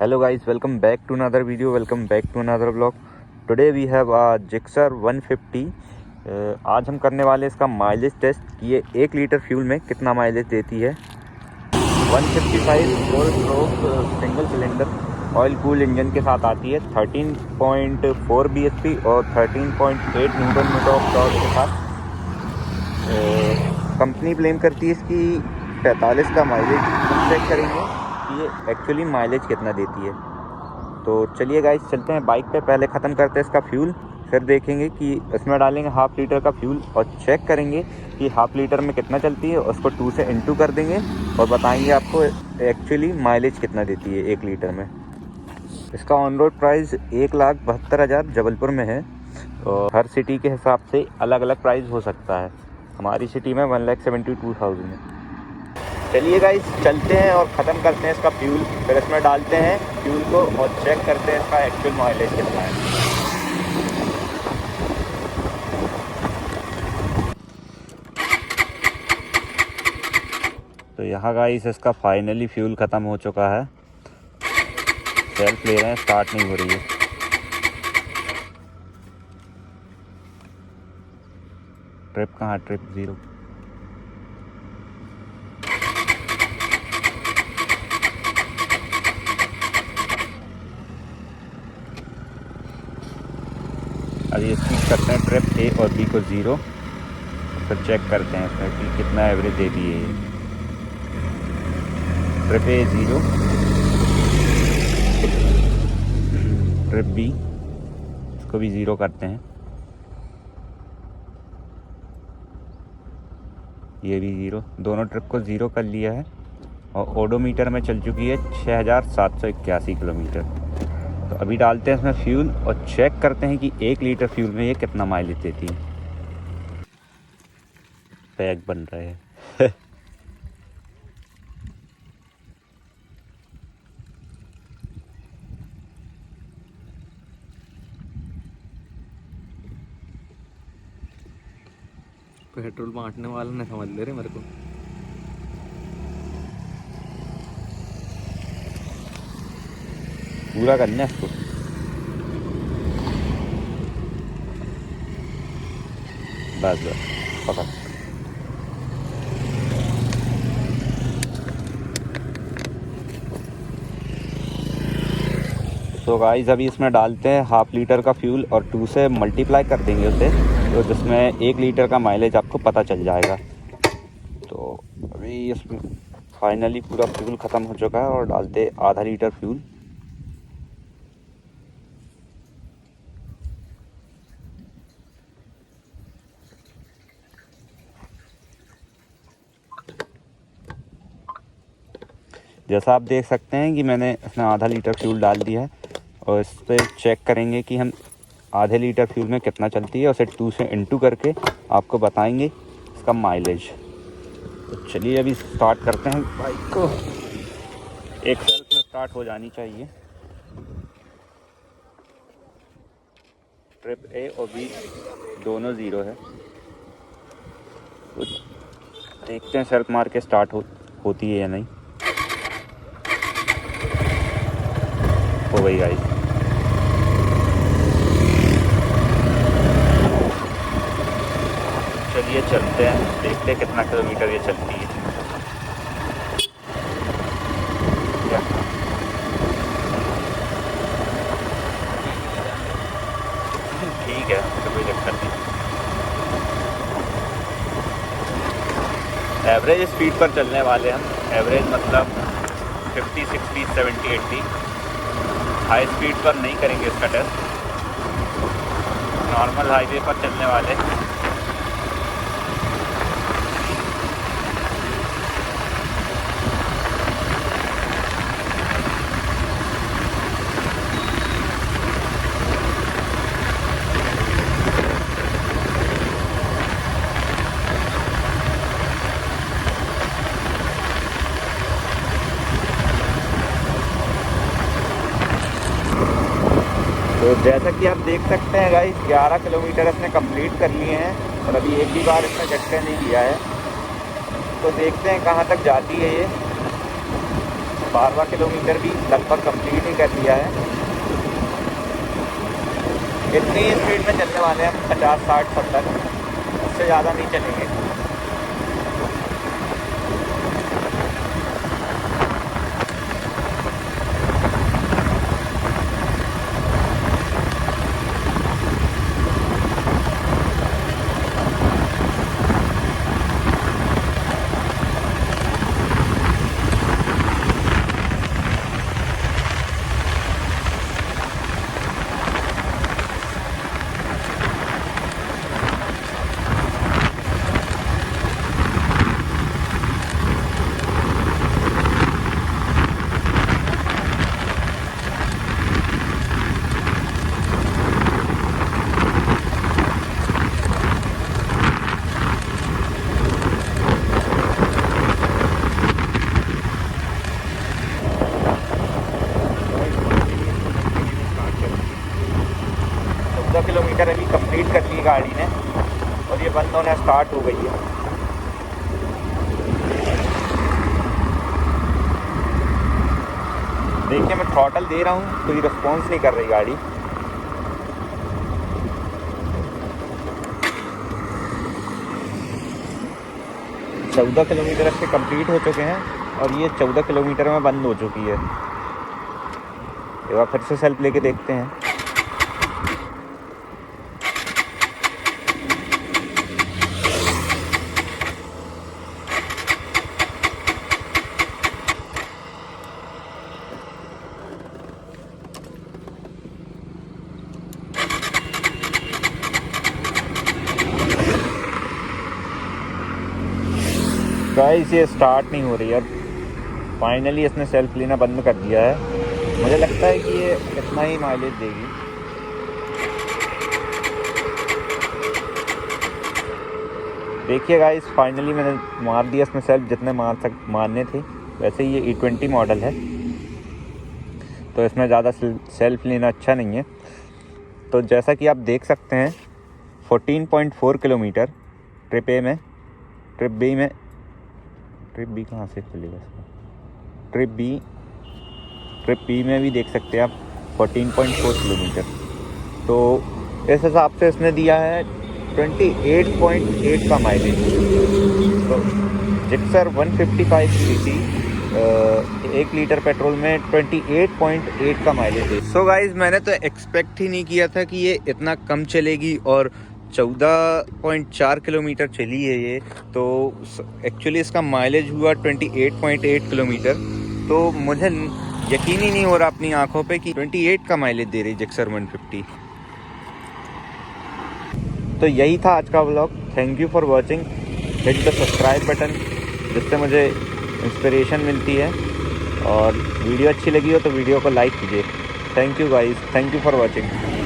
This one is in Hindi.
Hello guys, welcome back to another video, welcome back to another vlog. Today we have a Gixxer 150. आज हम करने वाले इसका माइलेज टेस्ट कि ये 1 लीटर फ्यूल में कितना माइलेज देती है। 155 4 stroke single cylinder oil cool engine के साथ आती है। 13.4 bhp और 13.8 न्यूटन मीटर ऑफ टॉर्क के साथ। कंपनी क्लेम करती है इसकी 45 का माइलेज। चेक करेंगे ये एक्चुअली माइलेज कितना देती है। तो चलिए गाइस चलते हैं बाइक पे। पहले ख़त्म करते हैं इसका फ्यूल, फिर देखेंगे कि इसमें डालेंगे हाफ लीटर का फ्यूल और चेक करेंगे कि हाफ लीटर में कितना चलती है। उसको 2 से इनटू कर देंगे और बताएंगे आपको एक्चुअली माइलेज कितना देती है 1 लीटर में। इसका ऑन रोड प्राइस 1,72,000 जबलपुर में है और हर सिटी के हिसाब से अलग अलग प्राइस हो सकता है। हमारी सिटी में 1,72,000 है। चलिए गाइस चलते हैं और ख़त्म करते हैं इसका फ्यूल, फिर इसमें डालते हैं फ्यूल को और चेक करते हैं इसका एक्चुअल माइलेज कितना है। तो यहाँ गाइस इसका फाइनली फ्यूल ख़त्म हो चुका है। सेल्फ ले रहे हैं, स्टार्ट नहीं हो रही है। ट्रिप कहाँ, ट्रिप 0। अभी स्पीड करते हैं ट्रिप ए और बी को 0, फिर चेक करते हैं इसमें कि कितना एवरेज दे दी है ये। ट्रिप ए 0, ट्रिप बी इसको भी 0 करते हैं, ये भी 0। दोनों ट्रिप को 0 कर लिया है और ओडोमीटर में चल चुकी है 6,781 किलोमीटर। तो अभी डालते हैं इसमें फ्यूल और चेक करते हैं कि 1 लीटर फ्यूल में ये कितना माइलेज देती है। पैक बन रहे हैं। पेट्रोल बांटने वाला नहीं समझ ले रहे मेरे को। पूरा करना है इसको। बस बस पकड़। तो गाइस अभी इसमें डालते हैं हाफ लीटर का फ्यूल और 2 से मल्टीप्लाई कर देंगे उसे, तो जिसमें 1 लीटर का माइलेज आपको पता चल जाएगा। तो अभी इसमें फाइनली पूरा फ्यूल ख़त्म हो चुका है और डालते आधा लीटर फ्यूल। जैसा आप देख सकते हैं कि मैंने इसमें आधा लीटर फ्यूल डाल दिया है और इस पर चेक करेंगे कि हम आधे लीटर फ्यूल में कितना चलती है। उसे 2 से इनटू करके आपको बताएंगे इसका माइलेज। तो चलिए अभी स्टार्ट करते हैं बाइक को। एक सेल्फ में स्टार्ट हो जानी चाहिए। ट्रिप ए और बी दोनों 0 है। तो देखते हैं सेल्फ मार के स्टार्ट होती है या नहीं। हो गई गाइस। चलिए चलते हैं, देखते हैं कितना किलोमीटर ये चलती है। ठीक है, तो कोई दिक्कत नहीं। एवरेज स्पीड पर चलने वाले हम। एवरेज मतलब 50, 60, 70, 80। हाई स्पीड पर नहीं करेंगे इसका टेस्ट। नॉर्मल हाईवे पर चलने वाले। तो जैसा कि आप देख सकते हैं गाइस 11 किलोमीटर इसने कंप्लीट कर लिए हैं और अभी एक भी बार इसने झटका नहीं लिया है। तो देखते हैं कहाँ तक जाती है ये। 12वां किलोमीटर भी लगभग कंप्लीट ही कर लिया है। इतनी स्पीड में चलने वाले हैं, 50, 60, 70, उससे ज़्यादा नहीं चलेंगे। किलोमीटर अभी कंप्लीट कर ली गाड़ी ने और ये बंद होना स्टार्ट हो गई है। देखिए मैं थ्रॉटल दे रहा हूँ, कोई रिस्पॉन्स नहीं कर रही गाड़ी। चौदह किलोमीटर इसके कंप्लीट हो चुके हैं और ये 14 किलोमीटर में बंद हो चुकी है। एक बार फिर से सेल्फ लेके देखते हैं। गाइस ये स्टार्ट नहीं हो रही है। फाइनली इसने सेल्फ लेना बंद कर दिया है। मुझे लगता है कि ये इतना ही माइलेज देगी। देखिए गाइस फाइनली मैंने मार दिया इसमें सेल्फ, जितने मारने थे। वैसे ही ये E20 मॉडल है तो इसमें ज़्यादा सेल्फ लेना अच्छा नहीं है। तो जैसा कि आप देख सकते हैं 14.4 किलोमीटर ट्रिप ए में, ट्रिप बी कहाँ से खुलेगा इसका, ट्रिप बी में भी देख सकते हैं आप 14.4 किलोमीटर। तो इस हिसाब से इसने दिया है 28.8 का माइलेज। तो जिक्सर 155 सीसी 1 लीटर पेट्रोल में 28.8 का माइलेज है। सो गाइज मैंने तो एक्सपेक्ट ही नहीं किया था कि ये इतना कम चलेगी और 14.4 किलोमीटर चली है ये। तो एक्चुअली इसका माइलेज हुआ 28.8 किलोमीटर। तो मुझे यकीन ही नहीं हो रहा अपनी आंखों पे कि 28 का माइलेज दे रही जिक्सर 150। तो यही था आज का vlog. Thank you for watching. Hit the subscribe button जिससे मुझे इंस्पिरेशन मिलती है, और वीडियो अच्छी लगी हो तो वीडियो को लाइक कीजिए। Thank you guys, thank you for watching.